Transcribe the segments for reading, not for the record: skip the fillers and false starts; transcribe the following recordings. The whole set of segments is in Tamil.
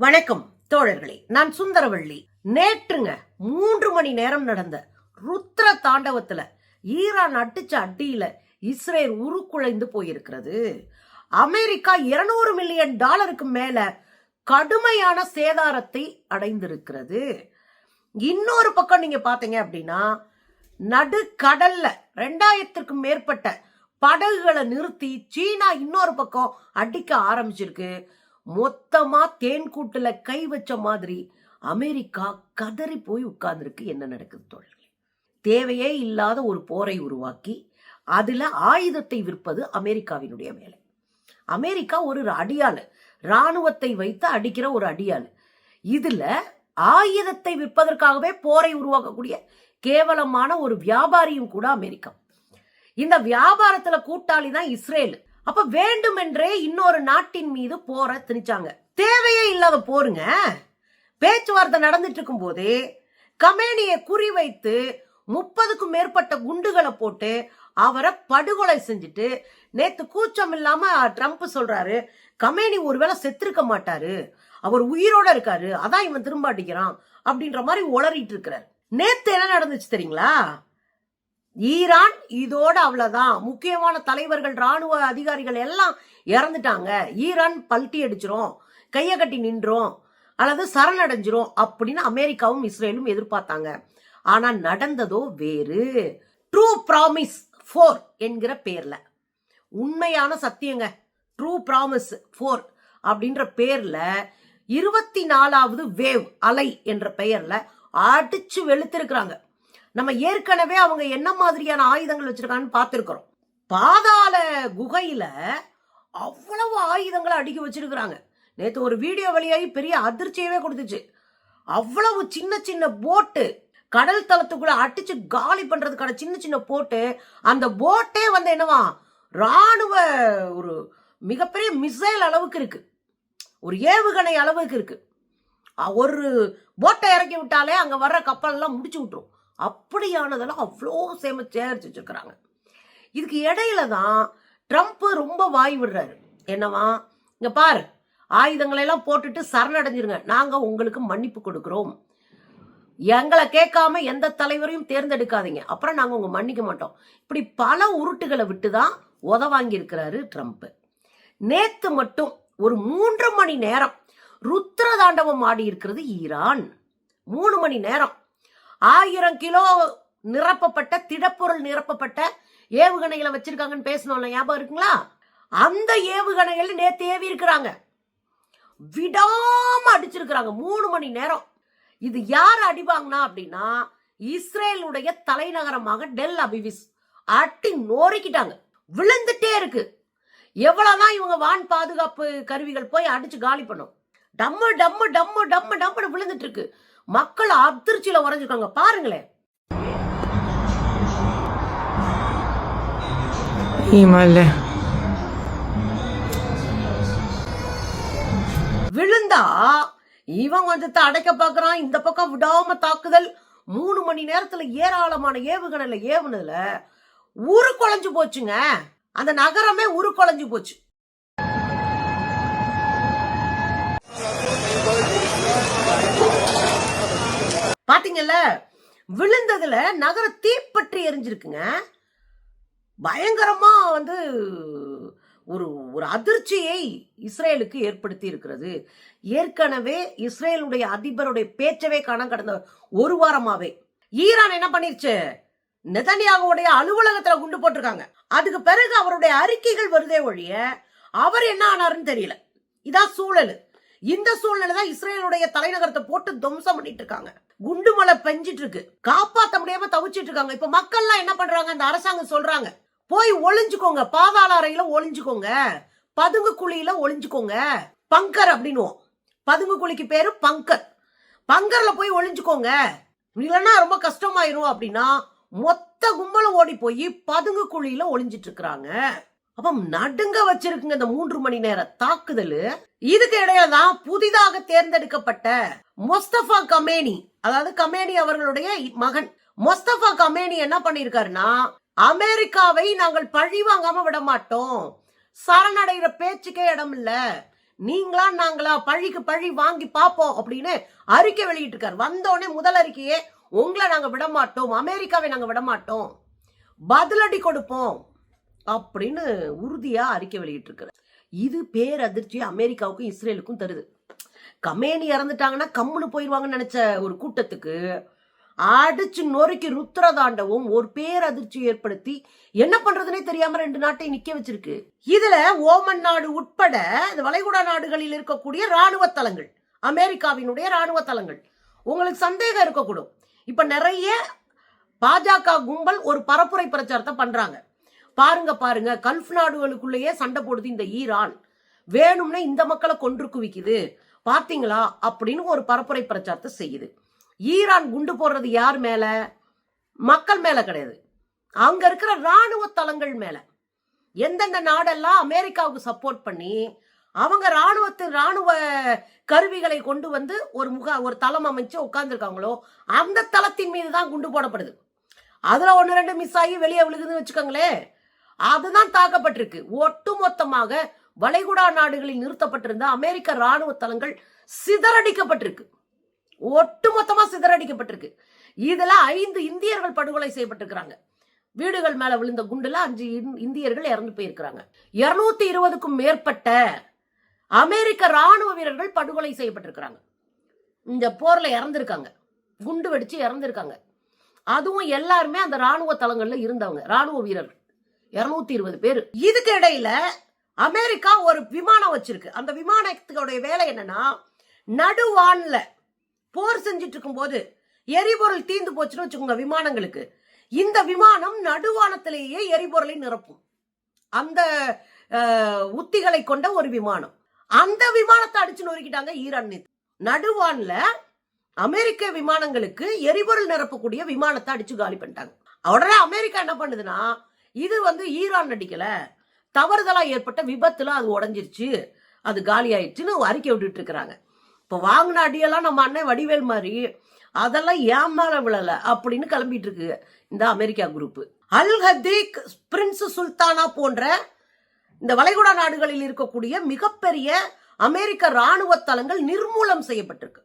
வணக்கம் தோழர்களே, நான் சுந்தரவள்ளி. நேற்றுங்க 3 மணி நேரம் நடந்த ருத்ர தாண்டவத்துல ஈரான் அடிச்ச அடியில இஸ்ரேல் உருக்குலைந்து போயிருக்கிறது. அமெரிக்கா $200 மில்லியன் மேல கடுமையான சேதாரத்தை அடைந்திருக்கிறது. இன்னொரு பக்கம் நீங்க பாத்தீங்க அப்படின்னா, நடுக்கடல்ல 2000க்கும் மேற்பட்ட படகுகளை நிறுத்தி சீனா இன்னொரு பக்கம் அடிக்க ஆரம்பிச்சிருக்கு. மொத்தமா தேன்கூட்டுல கை வச்ச மாதிரி அமெரிக்கா கதறி போய் உட்கார்ந்துருக்கு. என்ன நடக்குது தோழர்களே? தேவையே இல்லாத ஒரு போரை உருவாக்கி அதுல ஆயுதத்தை விற்பது அமெரிக்காவினுடைய வேலை. அமெரிக்கா ஒரு அடியாளு, ராணுவத்தை வைத்து அடிக்கிற ஒரு அடியாளு. இதுல ஆயுதத்தை விற்பதற்காகவே போரை உருவாக்கக்கூடிய கேவலமான ஒரு வியாபாரியும் கூட அமெரிக்கா. இந்த வியாபாரத்துல கூட்டாளி தான் இஸ்ரேல். அப்ப வேண்டுமென்றே இன்னொரு நாட்டின் மீது போரை திணிச்சாங்க. தேவையே இல்லாத போருங்க. பேச்சுவார்த்தை நடந்துட்டு இருக்கும் போதே கமேனியை குறிவைத்து 30க்கும் மேற்பட்ட குண்டுகளை போட்டு அவரை படுகொலை செஞ்சுட்டு, நேத்து கூச்சம் இல்லாம ட்ரம்ப் சொல்றாரு, கமேனி ஒருவேளை செத்திருக்க மாட்டாரு, அவர் உயிரோட இருக்காரு, அதான் இவன் திரும்ப அடிக்கிறான் அப்படின்ற மாதிரி உளறிட்டு இருக்கிறார். நேத்து என்ன நடந்துச்சு தெரியுங்களா? ஈரான் இதோட அவ்வளவுதான், முக்கியமான தலைவர்கள், ராணுவ அதிகாரிகள் எல்லாம் இறந்துட்டாங்க, ஈரான் பல்ட்டி அடிச்சிரும், கைய கட்டி நின்றோம் அல்லது சரணடைஞ்சிரும் அப்படின்னு அமெரிக்காவும் இஸ்ரேலும் எதிர்பார்த்தாங்க. ஆனா நடந்ததோ வேறு. ட்ரூ ப்ராமிஸ் 4 என்கிற பேர்ல, உண்மையான சத்தியங்க, ட்ரூ ப்ராமிஸ் 4 அப்படின்ற பேர்ல 24வது வேவ் அலை என்ற பெயர்ல அடிச்சு வெளுத்திருக்கிறாங்க. நம்ம ஏற்கனவே அவங்க என்ன மாதிரியான ஆயுதங்கள் வச்சிருக்காங்கன்னு பார்த்திருக்கிறோம். பாதாள குகையில அவ்வளவு ஆயுதங்களை அடுக்கி வச்சிருக்கிறாங்க. நேற்று ஒரு வீடியோ வெளியாகி பெரிய அதிர்ச்சியவே கொடுத்துச்சு. அவ்வளவு சின்ன சின்ன போட்டு கடல் தளத்துக்குள்ள அடிச்சு காலி பண்றதுக்கான சின்ன சின்ன போட்டு, அந்த போட்டே வந்து என்னவா ராணுவ ஒரு மிகப்பெரிய மிசைல் அளவுக்கு இருக்கு, ஒரு ஏவுகணை அளவுக்கு இருக்கு. ஒரு போட்டை இறக்கி விட்டாலே அங்க வர்ற கப்பல் எல்லாம் முடிச்சு விட்டுரும். அப்படியானதெல்லாம் அவ்வளோ சேகரிச்சு வச்சிருக்கிறாங்க. இதுக்கு இடையில தான் ட்ரம்ப் ரொம்ப வாய் விடுறாரு. என்னவா, இங்க பாரு, ஆயுதங்களை எல்லாம் போட்டுட்டு சரணடைஞ்சிருங்க, நாங்க உங்களுக்கு மன்னிப்பு கொடுக்கிறோம், எங்களை கேட்காம எந்த தலைவரையும் தேர்ந்தெடுக்காதீங்க, அப்புறம் நாங்க உங்க மன்னிக்க மாட்டோம். இப்படி பல உருட்டுகளை விட்டுதான் உதவாங்கி இருக்கிறாரு ட்ரம்ப். நேத்து மட்டும் ஒரு 3 மணி நேரம் ருத்ர தாண்டவம் ஆடி இருக்கிறது ஈரான். 3 மணி நேரம் 1000 கிலோ நிரப்பப்பட்ட திடப்பொருள் நிரப்பப்பட்ட ஏவுகணைகளை வச்சிருக்காங்கன்னு பேசணும்ல, ஞாபகம் இருக்குங்களா? அந்த ஏவுகணைகள் நேத்து ஏவி இருக்கிறாங்க, விடாம அடிச்சிருக்கிறாங்க 3 மணி நேரம். இது யார் அடிவாங்கனா அப்படின்னா, இஸ்ரேலுடைய தலைநகரமாக டெல் அபிவிஸ் அட்டி நோரிக்கிட்டாங்க, விழுந்துட்டே இருக்கு. எவ்வளவுதான் இவங்க வான் பாதுகாப்பு கருவிகள் போய் அடிச்சு காலி பண்ணும், டம்மு டம்மு டம்மு டம்மு டம்முன்னு விழுந்துட்டு இருக்கு. மக்கள் அதிர்ச்சியில உறைஞ்சிருக்காங்க. பாருங்களேன். விழுந்தா இவன் கொஞ்சத்தை அடைக்க பாக்குறான், இந்த பக்கம் விடாம தாக்குதல். 3 மணி நேரத்துல ஏராளமான ஏவுகணைல ஏவுனதுல உரு குலைஞ்சு போச்சுங்க. அந்த நகரமே உரு குலைஞ்சு போச்சு. பாத்தீங்கல்ல, விழுந்ததுல நகர தீப்பற்றி எரிஞ்சிருக்குங்க. பயங்கரமா வந்து ஒரு ஒரு அதிர்ச்சியை இஸ்ரேலுக்கு ஏற்படுத்தி இருக்கிறது. ஏற்கனவே இஸ்ரேலுடைய அதிபருடைய பேச்சவே காண கடந்த ஒரு வாரமாவே ஈரான் என்ன பண்ணிருச்சு, நெதன்யாகுவுடைய அலுவலகத்துல குண்டு போட்டிருக்காங்க. அதுக்கு பிறகு அவருடைய அறிக்கைகள் வருதே ஒழிய அவர் என்ன ஆனாருன்னு தெரியல. இதான் சூழல். இந்த சூழ்நிலை தான் இஸ்ரேலுடைய தலைநகரத்தை போட்டு துவம்சம் பண்ணிட்டு இருக்காங்க. குண்டு மழை பெஞ்சிட்டு இருக்கு, காப்பாற்ற முடியாம தவிச்சிட்டு இருக்காங்க. இப்ப மக்கள் எல்லாம் என்ன பண்றாங்க, இந்த அரசாங்கம் சொல்றாங்க, போய் ஒளிஞ்சுக்கோங்க, பாதாள அறையில ஒளிஞ்சுக்கோங்க, பதுங்கு குழியில ஒளிஞ்சுக்கோங்க. பங்கர் அப்படின்னுவோம், பதுங்கு குழிக்கு பேரு பங்கர். பங்கர்ல போய் ஒளிஞ்சுக்கோங்க, இல்லைன்னா ரொம்ப கஷ்டமாயிரும் அப்படின்னா மொத்த கும்பலும் ஓடி போய் பதுங்கு குழியில ஒளிஞ்சிட்டு இருக்கிறாங்க. அப்ப நடுங்க வச்சிருக்குங்க இந்த 3 மணி நேர தாக்குதல். இதுக்கு இடையில தான் புதிதாக தேர்ந்தெடுக்கப்பட்ட முஸ்தபா கமேனி, அதாவது கமேனி அவர்களுடைய மகன் முஸ்தபா கமேனி என்ன பண்ணிருக்காருன்னா, அமெரிக்காவை நாங்கள் பழி வாங்காம விட மாட்டோம், சரணடைகிற பேச்சுக்கே இடம் இல்ல, நீங்களா நாங்களா பழிக்கு பழி வாங்கி பார்ப்போம் அப்படின்னு அறிக்கை வெளியிட்டு இருக்காரு. வந்தோடனே முதல் அறிக்கையே உங்களை நாங்க விட மாட்டோம், அமெரிக்காவை நாங்க விட மாட்டோம், பதிலடி கொடுப்போம் அப்படின்னு உறுதியா அறிக்கை வெளியிட்டு இருக்காரு. இது பேரதிர்ச்சி அமெரிக்காவுக்கும் இஸ்ரேலுக்கும் தருது. கமேனி இறந்துட்டாங்கன்னா கம்முன்னு போயிருவாங்கன்னு நினைச்ச ஒரு கூட்டத்துக்கு அடிச்சு நொறுக்கி ருத்ரதாண்டவும் ஒரு பேரதிர்ச்சி ஏற்படுத்தி என்ன பண்றதுனே தெரியாம 2 நாட்டை நிக்க வச்சிருக்கு. இதுல ஓமன் நாடு உட்பட இந்த வளைகுடா நாடுகளில் இருக்கக்கூடிய ராணுவ தளங்கள், அமெரிக்காவினுடைய ராணுவ தளங்கள், உங்களுக்கு சந்தேகம் இருக்கக்கூடும். இப்ப நிறைய பாஜக கும்பல் ஒரு பரப்புரை பிரச்சாரத்தை பண்றாங்க. பாருங்க கல்ஃப் நாடுகளுக்குள்ளேயே சண்டை போடுது இந்த ஈரான், வேணும்னே இந்த மக்களை கொன்று குவிக்குது பாத்தீங்களா அப்படின்னு ஒரு பரப்புரை பிரச்சாரத்தை செய்யுது. ஈரான் குண்டு போடுறது யார் மேல? மக்கள் மேல கிடையாது, அங்க இருக்கிற ராணுவ தளங்கள் மேல. எந்தெந்த நாடெல்லாம் அமெரிக்காவுக்கு சப்போர்ட் பண்ணி அவங்க ராணுவ கருவிகளை கொண்டு வந்து ஒரு தளம் அமைச்சு உட்கார்ந்துருக்காங்களோ அந்த தளத்தின் மீது தான் குண்டு போடப்படுது. அதுல 1-2 மிஸ் ஆகி வெளியே விழுகுதுன்னு வச்சுக்கோங்களே, அதுதான் தாக்கப்பட்டிருக்கு. ஒட்டுமொத்தமாக வளைகுடா நாடுகளில் நிறுத்தப்பட்டிருந்த அமெரிக்க ராணுவ தளங்கள் சிதறடிக்கப்பட்டிருக்கு, ஒட்டுமொத்தமா சிதறடிக்கப்பட்டிருக்கு. இதுல 5 இந்தியர்கள் படுகொலை செய்யப்பட்டிருக்கிறாங்க. வீடுகள் மேல விழுந்த குண்டுல 5 இந்தியர்கள் இறந்து போயிருக்கிறாங்க. 220க்கும் மேற்பட்ட அமெரிக்க ராணுவ வீரர்கள் படுகொலை செய்யப்பட்டிருக்கிறாங்க. இந்த போர்ல இறந்திருக்காங்க, குண்டு வெடிச்சு இறந்திருக்காங்க. அதுவும் எல்லாருமே அந்த ராணுவ தளங்கள்ல இருந்தவங்க, ராணுவ வீரர்கள் 220 பேர். இதுக்கு இடையில அமெரிக்கா ஒரு விமானம் வச்சிருக்கு. அந்த விமானத்துடைய வேலை என்னன்னா, நடுவான்ல போர் செஞ்சிட்டு இருக்கும் போது எரிபொருள் தீந்து போச்சுன்னு வச்சுக்கோங்க விமானங்களுக்கு, இந்த விமானம் நடுவானத்திலேயே எரிபொருளை நிரப்பும். அந்த உத்திகளை கொண்ட ஒரு விமானம். அந்த விமானத்தை அடிச்சு நொறுக்கிட்டாங்க ஈரான். நடுவான்ல அமெரிக்க விமானங்களுக்கு எரிபொருள் நிரப்பக்கூடிய விமானத்தை அடிச்சு காலி பண்ணிட்டாங்க. உடனே அமெரிக்கா என்ன பண்ணுதுன்னா, இது ஈரான் அடிக்கல, தவறுதலா ஏற்பட்ட விபத்துல அது உடஞ்சிருச்சு, அது காலி ஆயிடுச்சுன்னு அறிக்கை விட்டுட்டு இருக்கிறாங்க. இப்ப வாங்கின அடியெல்லாம் நம்ம அண்ணன் வடிவேல் மாதிரி அதெல்லாம் ஏமாற விழல அப்படின்னு கிளம்பிட்டு இருக்கு இந்த அமெரிக்கா குரூப். அல் ஹதீக், பிரின்ஸ் சுல்தானா போன்ற இந்த வளைகுடா நாடுகளில் இருக்கக்கூடிய மிகப்பெரிய அமெரிக்க ராணுவ தளங்கள் நிர்மூலம் செய்யப்பட்டிருக்கு,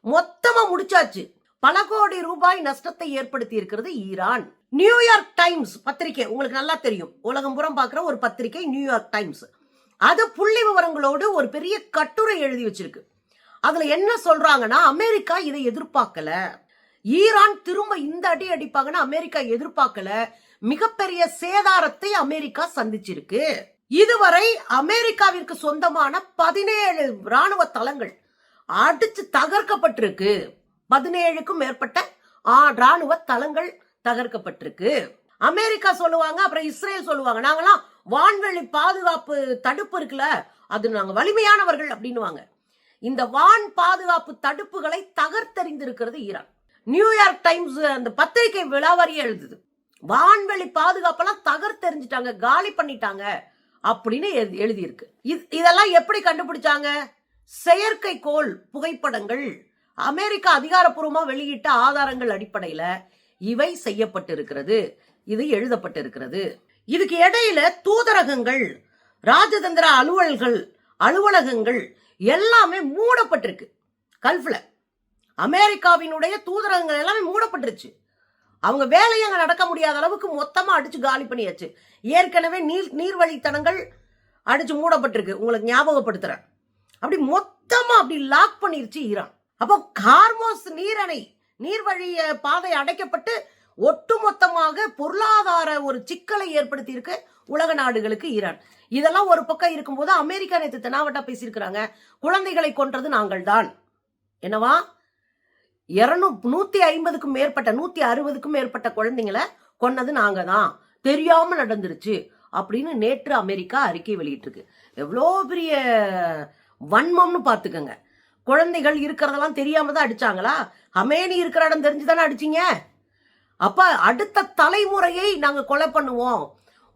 மொத்தமா முடிச்சாச்சு. பல கோடி ரூபாய் நஷ்டத்தை ஏற்படுத்தி இருக்கிறது ஈரான். நியூயார்க் டைம்ஸ் பத்திரிகை உங்களுக்கு நல்லா தெரியும், உலகம் புறம் பார்க்கிற ஒரு பத்திரிகை நியூயார்க் டைம்ஸ். அது புள்ளி விவரங்களோடு ஒரு பெரிய கட்டுரை எழுதி வச்சிருக்கு. அதுல என்ன சொல்றாங்கன்னா, அமெரிக்கா இதை எதிர்பார்க்கல, ஈரான் திரும்ப இந்த அடி அடிப்பாங்கன்னு அமெரிக்கா எதிர்பார்க்கல, மிகப்பெரிய சேதாரத்தை அமெரிக்கா சந்திச்சிருக்கு. இதுவரை அமெரிக்காவிற்கு சொந்தமான 17 ராணுவ தளங்கள் அடிச்சு தகர்க்கப்பட்டிருக்கு. 17க்கும் மேற்பட்ட ராணுவ தளங்கள் தகர்க்கப்பட்டிருக்கு. அமெரிக்கா சொல்லுவாங்க, அப்புறம் இஸ்ரேல் சொல்லுவாங்க, நாங்களாம் வான்வெளி பாதுகாப்பு தடுப்பு இருக்குல்ல, அது நாங்க வலிமையானவர்கள் அப்படின்னுவாங்க. இந்த வான் பாதுகாப்பு தடுப்புகளை தகர்த்தெறிந்திருக்கிறது ஈரான். நியூயார்க் டைம்ஸ் அந்த பத்திரிகை விலாவாரியா எழுதுது, வான்வெளி பாதுகாப்பெல்லாம் தகர்த்தெறிஞ்சிட்டாங்க, காலி பண்ணிட்டாங்க அப்படின்னு எழுதியிருக்கு. இதெல்லாம் எப்படி கண்டுபிடிச்சாங்க? செயற்கைக்கோள் புகைப்படங்கள், அமெரிக்கா அதிகாரப்பூர்வமா வெளியிட்ட ஆதாரங்கள் அடிப்படையில இவை செய்யப்பட்டிருக்கிறது, இது எழுதப்பட்டிருக்கிறது. இதுக்கு இடையில தூதரகங்கள், ராஜதந்திர அலுவலகங்கள் எல்லாமே மூடப்பட்டிருக்கு. கல்ஃப்ல அமெரிக்காவினுடைய தூதரகங்கள் எல்லாமே மூடப்பட்டுருச்சு. அவங்க வேலையை அங்க நடக்க முடியாத அளவுக்கு மொத்தமா அடிச்சு காலி பண்ணியாச்சு. ஏற்கனவே நீர்வழித்தடங்கள் அடிச்சு மூடப்பட்டிருக்கு, உங்களுக்கு ஞாபகப்படுத்துறேன். அப்படி மொத்தமா அப்படி லாக் பண்ணிருச்சு ஈரான். அப்போ ஹார்மோஸ் நீர்வழி பாதை அடைக்கப்பட்டு ஒட்டுமொத்தமாக பொருளாதார ஒரு சிக்கலை ஏற்படுத்தி இருக்கு உலக நாடுகளுக்கு ஈரான். இதெல்லாம் ஒரு பக்கம் இருக்கும்போது அமெரிக்கா நேற்று தெனாவட்டா பேசியிருக்கிறாங்க, குழந்தைகளை கொன்றது நாங்கள் தான். என்னவா 150க்கும் மேற்பட்ட 160க்கும் மேற்பட்ட குழந்தைங்களை கொன்னது நாங்க தான், தெரியாம நடந்துருச்சு அப்படின்னு நேற்று அமெரிக்கா அறிக்கை வெளியிட்டிருக்கு. எவ்வளோ பெரிய வன்மம்னு பாத்துக்கங்க. குழந்தைகள் இருக்கிறதெல்லாம் தெரியாம தான் அடிச்சாங்களா? ஹமேனி இருக்கிற இடம் தெரிஞ்சுதானே அடிச்சீங்க? அப்ப அடுத்த தலைமுறையை நாங்க கொலை பண்ணுவோம்,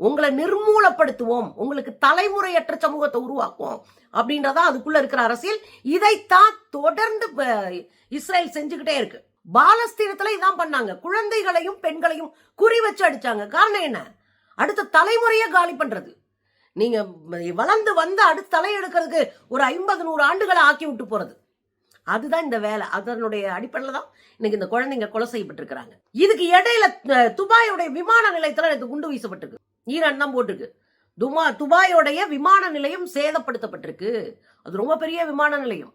உங்களை நிர்மூலப்படுத்துவோம், உங்களுக்கு தலைமுறையற்ற சமூகத்தை உருவாக்குவோம் அப்படின்றதா அதுக்குள்ள இருக்கிற அரசியல். இதைத்தான் தொடர்ந்து இஸ்ரேல் செஞ்சுக்கிட்டே இருக்கு. பாலஸ்தீனத்துல இதான் பண்ணாங்க, குழந்தைகளையும் பெண்களையும் குறி வச்சு அடிச்சாங்க. காரணம் என்ன? அடுத்த தலைமுறையை காலி பண்றது. நீங்க வளர்ந்து வந்து அடுத்து தலையெடுக்கிறதுக்கு ஒரு 50-100 ஆண்டுகளை ஆக்கி விட்டு போறது. அதுதான் இந்த வேலை. அதனுடைய அடிப்படையில் தான் இன்னைக்கு இந்த குழந்தைங்க கொலை செய்யப்பட்டிருக்கிறாங்க. இதுக்கு இடையில துபாயோடைய விமான நிலையத்துல எனக்கு குண்டு வீசப்பட்டிருக்கு. ஈரான் தான் போட்டிருக்கு. துபாயோடைய விமான நிலையம் சேதப்படுத்தப்பட்டிருக்கு. அது ரொம்ப பெரிய விமான நிலையம்.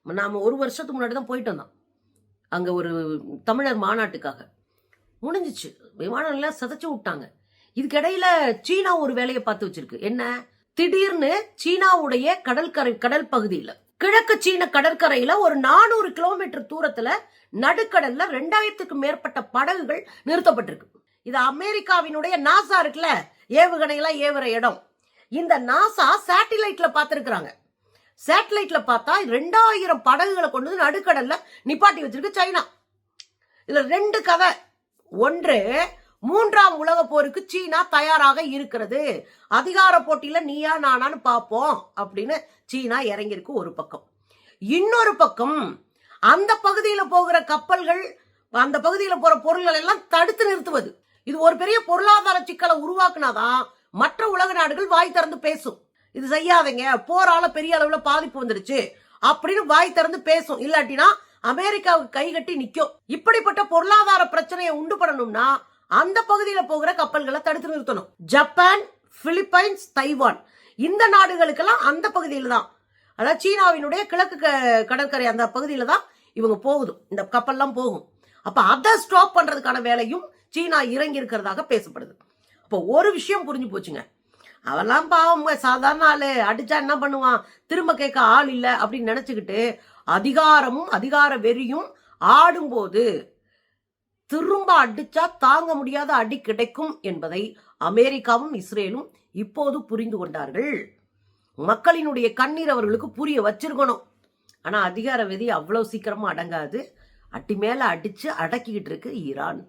நாம 1 வருஷத்துக்கு முன்னாடி தான் போயிட்டு வந்தோம் அங்க ஒரு தமிழர் மாநாட்டுக்காக. முடிஞ்சிச்சு, விமான நிலையம் சிதைச்சு விட்டாங்க. இதுக்கு இடையில சீனா ஒரு வேலையை பார்த்து வச்சிருக்கு. என்ன? திடீர்னு சீனாவுடைய கடல் பகுதியில, கிழக்கு சீன கடற்கரையில ஒரு 400 கிலோமீட்டர் தூரத்துல நடுக்கடல்ல 2000க்கும் மேற்பட்ட படகுகள் நிறுத்தப்பட்டிருக்கு. இது அமெரிக்காவினுடைய நாசா இருக்குல்ல, ஏவுகணையெல்லாம் ஏவுற இடம். இந்த நாசா சேட்டிலைட்ல பார்த்திருக்கிறாங்க. சேட்டலைட்ல பார்த்தா 2000 படகுகளை கொண்டு வந்து நடுக்கடல்ல நிப்பாட்டி வச்சிருக்கு சைனா. இதுல 2 கதை. ஒன்று, 3ஆம் உலக போருக்கு சீனா தயாராக இருக்கிறது, அதிகார போட்டியில நீயா நானான்னு பார்ப்போம் அப்படின்னு சீனா இறங்கியிருக்கு ஒரு பக்கம். இன்னொரு பக்கம் அந்த பகுதியில போகிற கப்பல்கள், அந்த பகுதியில போற பொருள்கள் எல்லாம் தடுத்து நிறுத்துவது. இது ஒரு பெரிய பொருளாதார சிக்கலை உருவாக்குனாதான் மற்ற உலக நாடுகள் வாய் திறந்து பேசும். இது செய்யாதீங்க, போரால பெரிய அளவுல பாதிப்பு வந்துருச்சு அப்படின்னு வாய் திறந்து பேசும். இல்லாட்டினா அமெரிக்காவுக்கு கை கட்டி நிக்கும். இப்படிப்பட்ட பொருளாதார பிரச்சனையை உண்டு பண்ணணும்னா அந்த பகுதியில போகிற கப்பல்களை தடுத்து நிறுத்தணும். ஜப்பான், பிலிப்பைன்ஸ், தைவான் இந்த நாடுகளுக்கெல்லாம் அந்த பகுதியில தான், அதாவது சீனாவினுடைய கிழக்கு கடற்கரை அந்த பகுதியில தான் இவங்க போகுது, இந்த கப்பல்லாம் போகும். அப்ப அதை ஸ்டாப் பண்றதுக்கான வேலையும் சீனா இறங்கி இருக்கிறதாக பேசப்படுது. அப்போ ஒரு விஷயம் புரிஞ்சு போச்சுங்க, அவெல்லாம் பாவம் சாதாரண ஆளு, அடிச்சா என்ன பண்ணுவான், திரும்ப கேட்க ஆள் இல்ல அப்படின்னு நினைச்சுக்கிட்டு அதிகாரமும் அதிகார வெறியும் ஆடும்போது திரும்ப அடிச்சா தாங்க முடியாத அடி கிடைக்கும் என்பதை அமெரிக்காவும் இஸ்ரேலும் இப்போது புரிந்து கொண்டார்கள். மக்களினுடைய கண்ணீர் அவர்களுக்கு புரிய வச்சிருக்கணும். ஆனா அதிகார வெறி அவ்வளவு சீக்கிரமா அடங்காது. அடி மேல அடிச்சு அடக்கிக்கிட்டு இருக்கு ஈரான்.